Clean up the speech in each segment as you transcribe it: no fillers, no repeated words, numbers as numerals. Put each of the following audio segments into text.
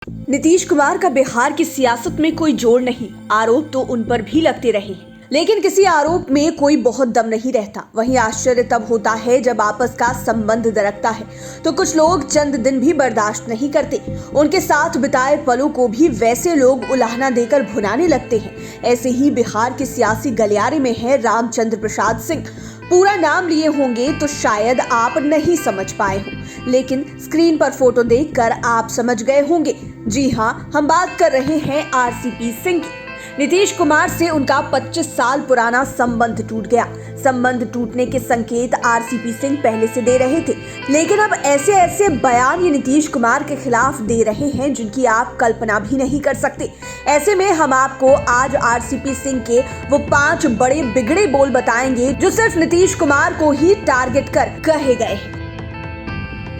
नीतीश कुमार का बिहार की सियासत में कोई जोड़ नहीं। आरोप तो उन पर भी लगते रहे हैं, लेकिन किसी आरोप में कोई बहुत दम नहीं रहता। वहीं आश्चर्य तब होता है जब आपस का संबंध दरकता है तो कुछ लोग चंद दिन भी बर्दाश्त नहीं करते। उनके साथ बिताए पलों को भी वैसे लोग उलाहना देकर भुनाने लगते हैं। ऐसे ही बिहार के सियासी गलियारे में है रामचंद्र प्रसाद सिंह। पूरा नाम लिए होंगे तो शायद आप नहीं समझ पाए हो, लेकिन स्क्रीन पर फोटो देखकर आप समझ गए होंगे। जी हाँ, हम बात कर रहे हैं आरसीपी सिंह की। नीतीश कुमार से उनका 25 साल पुराना संबंध टूट गया। संबंध टूटने के संकेत आरसीपी सिंह पहले से दे रहे थे, लेकिन अब ऐसे बयान ये नीतीश कुमार के खिलाफ दे रहे हैं जिनकी आप कल्पना भी नहीं कर सकते। ऐसे में हम आपको आज आरसीपी सिंह के वो 5 बड़े बिगड़े बोल बताएंगे जो सिर्फ नीतीश कुमार को ही टारगेट कर कहे गए हैं।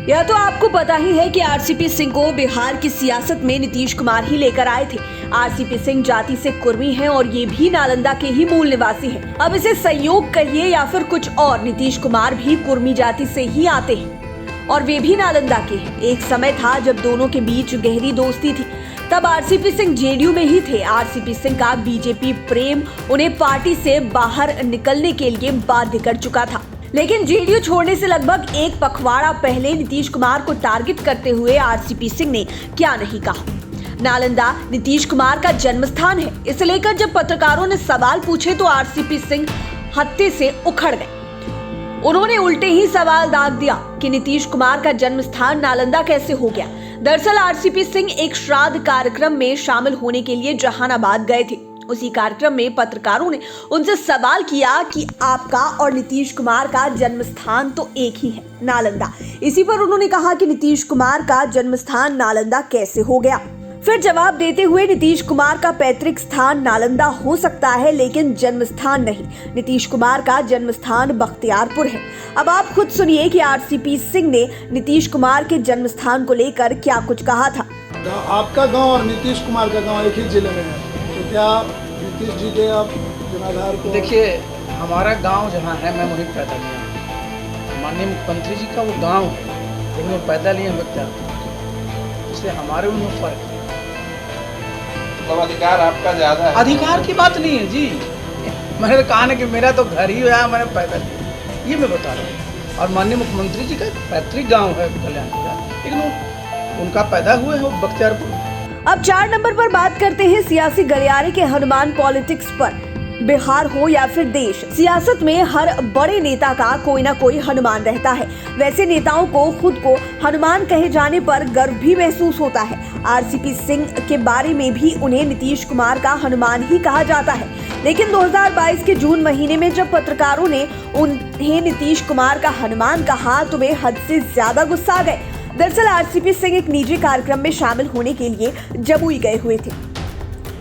यह तो आपको पता ही है कि आरसीपी सिंह को बिहार की सियासत में नीतीश कुमार ही लेकर आए थे। आरसीपी सिंह जाति से कुर्मी हैं और ये भी नालंदा के ही मूल निवासी हैं। अब इसे संयोग कहिए या फिर कुछ और, नीतीश कुमार भी कुर्मी जाति से ही आते हैं और वे भी नालंदा के हैं। एक समय था जब दोनों के बीच गहरी दोस्ती थी, तब आरसीपी सिंह जेडीयू में ही थे। आरसीपी सिंह का बीजेपी प्रेम उन्हें पार्टी से बाहर निकलने के लिए बाध्य कर चुका था, लेकिन जेडीयू छोड़ने से लगभग एक पखवाड़ा पहले नीतीश कुमार को टारगेट करते हुए आरसीपी सिंह ने क्या नहीं कहा। नालंदा नीतीश कुमार का जन्म स्थान है। इसे लेकर जब पत्रकारों ने सवाल पूछे तो आरसीपी सिंह हत्थे से उखड़ गए। उन्होंने उल्टे ही सवाल दाग दिया कि नीतीश कुमार का जन्म स्थान नालंदा कैसे हो गया। दरअसल आरसीपी सिंह एक श्राद्ध कार्यक्रम में शामिल होने के लिए जहानाबाद गए थे। उसी कार्यक्रम में पत्रकारों ने उनसे सवाल किया कि आपका और नीतीश कुमार का जन्म स्थान तो एक ही है, नालंदा। इसी पर उन्होंने कहा कि नीतीश कुमार का जन्म स्थान नालंदा कैसे हो गया। फिर जवाब देते हुए नीतीश कुमार का पैतृक स्थान नालंदा हो सकता है, लेकिन जन्म स्थान नहीं। नीतीश कुमार का जन्म स्थान बख्तियारपुर है। अब आप खुद सुनिए कि आरसीपी सिंह ने नीतीश कुमार के जन्म स्थान को लेकर क्या कुछ कहा था। आपका गांव और नीतीश कुमार का गांव एक ही जिले में है, तो क्या नीतीश जी के आप जनाधार को? देखिए, हमारा गांव जहाँ है, मैं वहीं पैदा लिया। माननीय मुख्यमंत्री जी का वो गांव है, लेकिन वो पैदा लिए बख्तियारपुर, इसलिए हमारे उनमें फर्क है। तो अधिकार आपका ज्यादा है। अधिकार की बात नहीं है जी, मैंने तो कहा ना कि मेरा तो घर ही है, मैंने पैदा लिया, ये मैं बता रहा हूँ। और माननीय मुख्यमंत्री जी का पैतृक गाँव है कल्याणपुर, लेकिन उनका पैदा हुए हैं वो बख्तियारपुर। अब 4 नंबर पर बात करते हैं सियासी गलियारे के हनुमान पॉलिटिक्स पर। बिहार हो या फिर देश, सियासत में हर बड़े नेता का कोई ना कोई हनुमान रहता है। वैसे नेताओं को खुद को हनुमान कहे जाने पर गर्व भी महसूस होता है। आरसीपी सिंह के बारे में भी उन्हें नीतीश कुमार का हनुमान ही कहा जाता है, लेकिन 2022 के जून महीने में जब पत्रकारों ने उन्हें नीतीश कुमार का हनुमान कहा तो वे हद से ज्यादा गुस्सा आ गए। दरअसल आरसीपी सिंह एक निजी कार्यक्रम में शामिल होने के लिए जमुई गए हुए थे।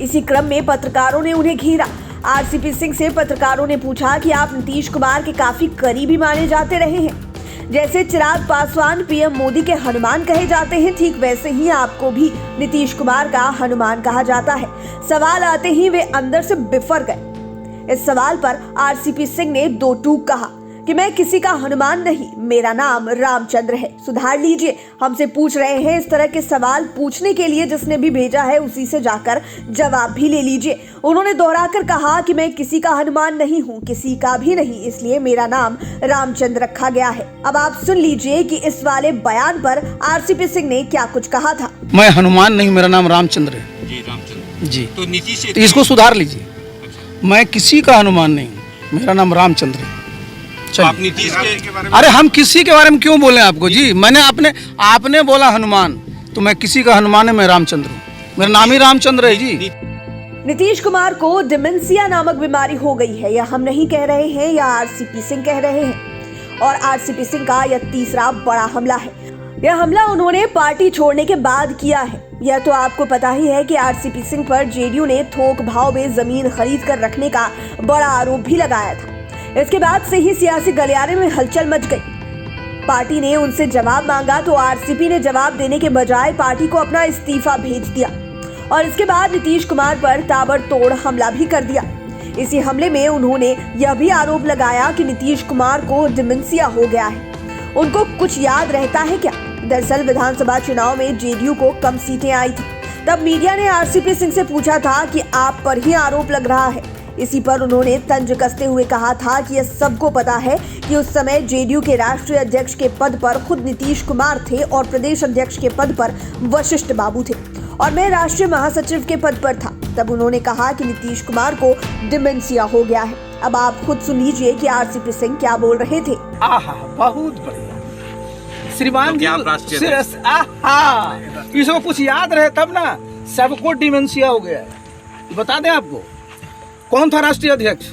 इसी क्रम में पत्रकारों ने उन्हें घेरा। आरसीपी सिंह से पत्रकारों ने पूछा कि आप नीतीश कुमार के काफी करीबी माने जाते रहे हैं। जैसे चिराग पासवान पीएम मोदी के हनुमान कहे जाते हैं, ठीक वैसे ही आपको भी नीतीश कुमार का हनुमान कहा जाता है। सवाल आते ही वे अंदर से बिफर गए। इस सवाल पर आरसीपी सिंह ने 2 टूक कहा कि मैं किसी का हनुमान नहीं, मेरा नाम रामचंद्र है, सुधार लीजिए। हमसे पूछ रहे हैं, इस तरह के सवाल पूछने के लिए जिसने भी भेजा है उसी से जाकर जवाब भी ले लीजिए। उन्होंने दोहराकर कहा कि मैं किसी का हनुमान नहीं हूँ, किसी का भी नहीं, इसलिए मेरा नाम रामचंद्र रखा गया है। अब आप सुन लीजिए कि इस वाले बयान पर आरसीपी सिंह ने क्या कुछ कहा था। मैं हनुमान नहीं, मेरा नाम रामचंद्र है। जी, रामचंद्र जी, तो नीतीश तो इसको सुधार लीजिए। मैं किसी का हनुमान नहीं हूँ, मेरा नाम रामचंद्र है। आप नीतीश के बारे में? अरे हम किसी के बारे में क्यों बोले आपको जी? मैंने आपने बोला हनुमान, तो मैं किसी का हनुमान है, मैं रामचंद्र हूँ, मेरा नाम ही रामचंद्र है जी। नीतीश कुमार को डिमेंशिया नामक बीमारी हो गई है, यह हम नहीं कह रहे हैं, यह आरसीपी सिंह कह रहे हैं। और आरसीपी सिंह का यह तीसरा बड़ा हमला है। यह हमला उन्होंने पार्टी छोड़ने के बाद किया है। यह तो आपको पता ही है कि आरसीपी सिंह पर जेडीयू ने थोक भाव में जमीन खरीद कर रखने का बड़ा आरोप भी लगाया था। इसके बाद से ही सियासी गलियारे में हलचल मच गई। पार्टी ने उनसे जवाब मांगा तो आरसीपी ने जवाब देने के बजाय पार्टी को अपना इस्तीफा भेज दिया और इसके बाद नीतीश कुमार पर ताबड़तोड़ हमला भी कर दिया। इसी हमले में उन्होंने यह भी आरोप लगाया कि नीतीश कुमार को डिमेंशिया हो गया है, उनको कुछ याद रहता है क्या। दरअसल विधानसभा चुनाव में जेडीयू को कम सीटें आई थी। तब मीडिया ने आरसीपी सिंह से पूछा था कि आप पर ही आरोप लग रहा है। इसी पर उन्होंने तंज कसते हुए कहा था कि यह सबको पता है कि उस समय जेडीयू के राष्ट्रीय अध्यक्ष के पद पर खुद नीतीश कुमार थे और प्रदेश अध्यक्ष के पद पर वशिष्ठ बाबू थे और मैं राष्ट्रीय महासचिव के पद पर था। तब उन्होंने कहा कि नीतीश कुमार को डिमेंशिया हो गया है। अब आप खुद सुन लीजिए कि आरसीपी सिंह क्या बोल रहे थे। आहा, बहुत बढ़िया श्रीमान जी, इसको कुछ याद रहे तब ना, सबको डिमेंशिया हो गया है। बता दें आपको, कौन था राष्ट्रीय अध्यक्ष?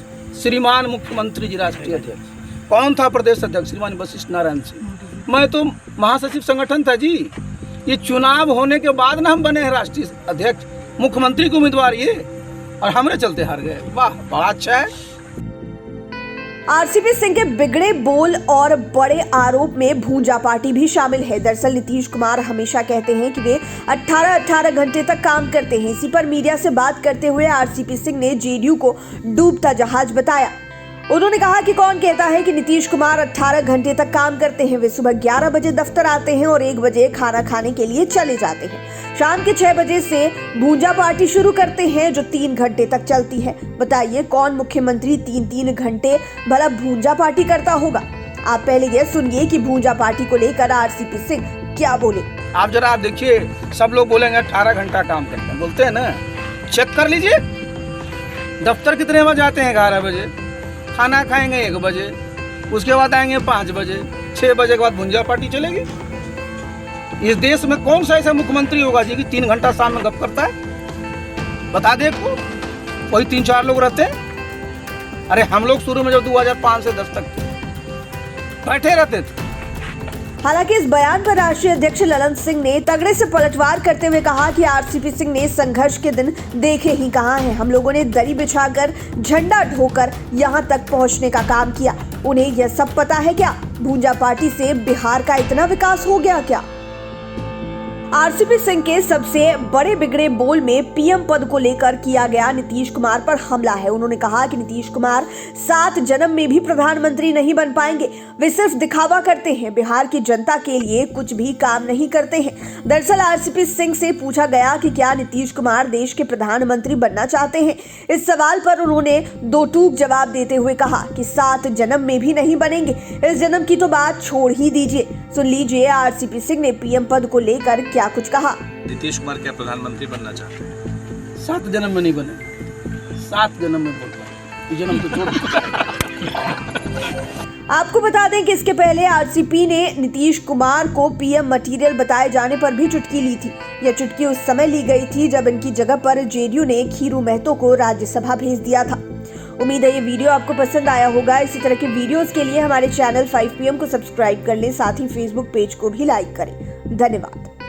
श्रीमान मुख्यमंत्री जी राष्ट्रीय अध्यक्ष। कौन था प्रदेश अध्यक्ष? श्रीमान वशिष्ठ नारायण सिंह। मैं तो महासचिव संगठन था जी। ये चुनाव होने के बाद ना हम बने हैं राष्ट्रीय अध्यक्ष, मुख्यमंत्री के उम्मीदवार ये, और हमरे चलते हार गए। वाह, बड़ा अच्छा है। आरसीपी सिंह के बिगड़े बोल और बड़े आरोप में भूंजा पार्टी भी शामिल है। दरअसल नीतीश कुमार हमेशा कहते हैं कि वे 18 घंटे तक काम करते हैं। इसी पर मीडिया से बात करते हुए आरसीपी सिंह ने जेडीयू को डूबता जहाज बताया। उन्होंने कहा कि कौन कहता है कि नीतीश कुमार 18 घंटे तक काम करते हैं। वे सुबह 11 बजे दफ्तर आते हैं और 1 बजे खाना खाने के लिए चले जाते हैं। शाम के 6 बजे से भूंजा पार्टी शुरू करते हैं जो 3 घंटे तक चलती है। बताइए कौन मुख्यमंत्री 3 घंटे भला भूंजा पार्टी करता होगा? आप पहले यह सुनिए कि भूंजा पार्टी को लेकर आरसीपी सिंह क्या बोले। आप जरा आप देखिए, सब लोग बोलेंगे 18 घंटा काम करते हैं, बोलते हैं ना। चेक कर लीजिए, दफ्तर कितने बजे आते हैं? 11 बजे। खाना खाएंगे 1 बजे, उसके बाद आएंगे 5 बजे, 6 बजे के बाद भुंजा पार्टी चलेगी। इस देश में कौन सा ऐसा मुख्यमंत्री होगा जी कि 3 घंटा शाम में गप करता है? बता दे को, वही 3-4 लोग रहते हैं। अरे हम लोग शुरू में जब 2005 से 10 तक बैठे रहते थे। हालांकि इस बयान पर राष्ट्रीय अध्यक्ष ललन सिंह ने तगड़े से पलटवार करते हुए कहा कि आरसीपी सिंह ने संघर्ष के दिन देखे ही कहां हैं। हम लोगों ने दरी बिछाकर झंडा ढोकर यहां तक पहुंचने का काम किया। उन्हें यह सब पता है क्या? भूंजा पार्टी से बिहार का इतना विकास हो गया क्या? आरसीपी सिंह के सबसे बड़े बिगड़े बोल में पीएम पद को लेकर किया गया नीतीश कुमार पर हमला है। उन्होंने कहा कि नीतीश कुमार 7 जन्म में भी प्रधानमंत्री नहीं बन पाएंगे। वे सिर्फ दिखावा करते हैं, बिहार की जनता के लिए कुछ भी काम नहीं करते हैं। दरअसल आरसीपी सिंह से पूछा गया कि क्या नीतीश कुमार देश के प्रधानमंत्री बनना चाहते हैं। इस सवाल पर उन्होंने 2 टूक जवाब देते हुए कहा कि 7 जन्म में भी नहीं बनेंगे। इस जन्म की तो बात छोड़ ही दीजिए। सुन लीजिए आरसीपी सिंह ने पीएम पद को लेकर क्या कुछ कहा। नीतीश कुमार क्या प्रधानमंत्री बनना चाहते हैं? 7 जन्म में नहीं बने, 7 जन्म में बोल रहा है, जन्म तो छोड़। आपको बता दें कि इसके पहले आरसीपी ने नीतीश कुमार को पीएम मटेरियल बताए जाने पर भी चुटकी ली थी। यह चुटकी उस समय ली गई थी जब इनकी जगह पर जेडीयू ने खीरू महतो को राज्यसभा भेज दिया था। उम्मीद है ये वीडियो आपको पसंद आया होगा। इसी तरह के वीडियोस के लिए हमारे चैनल 5 PM को सब्सक्राइब कर लें, साथ ही फेसबुक पेज को भी लाइक करें। धन्यवाद।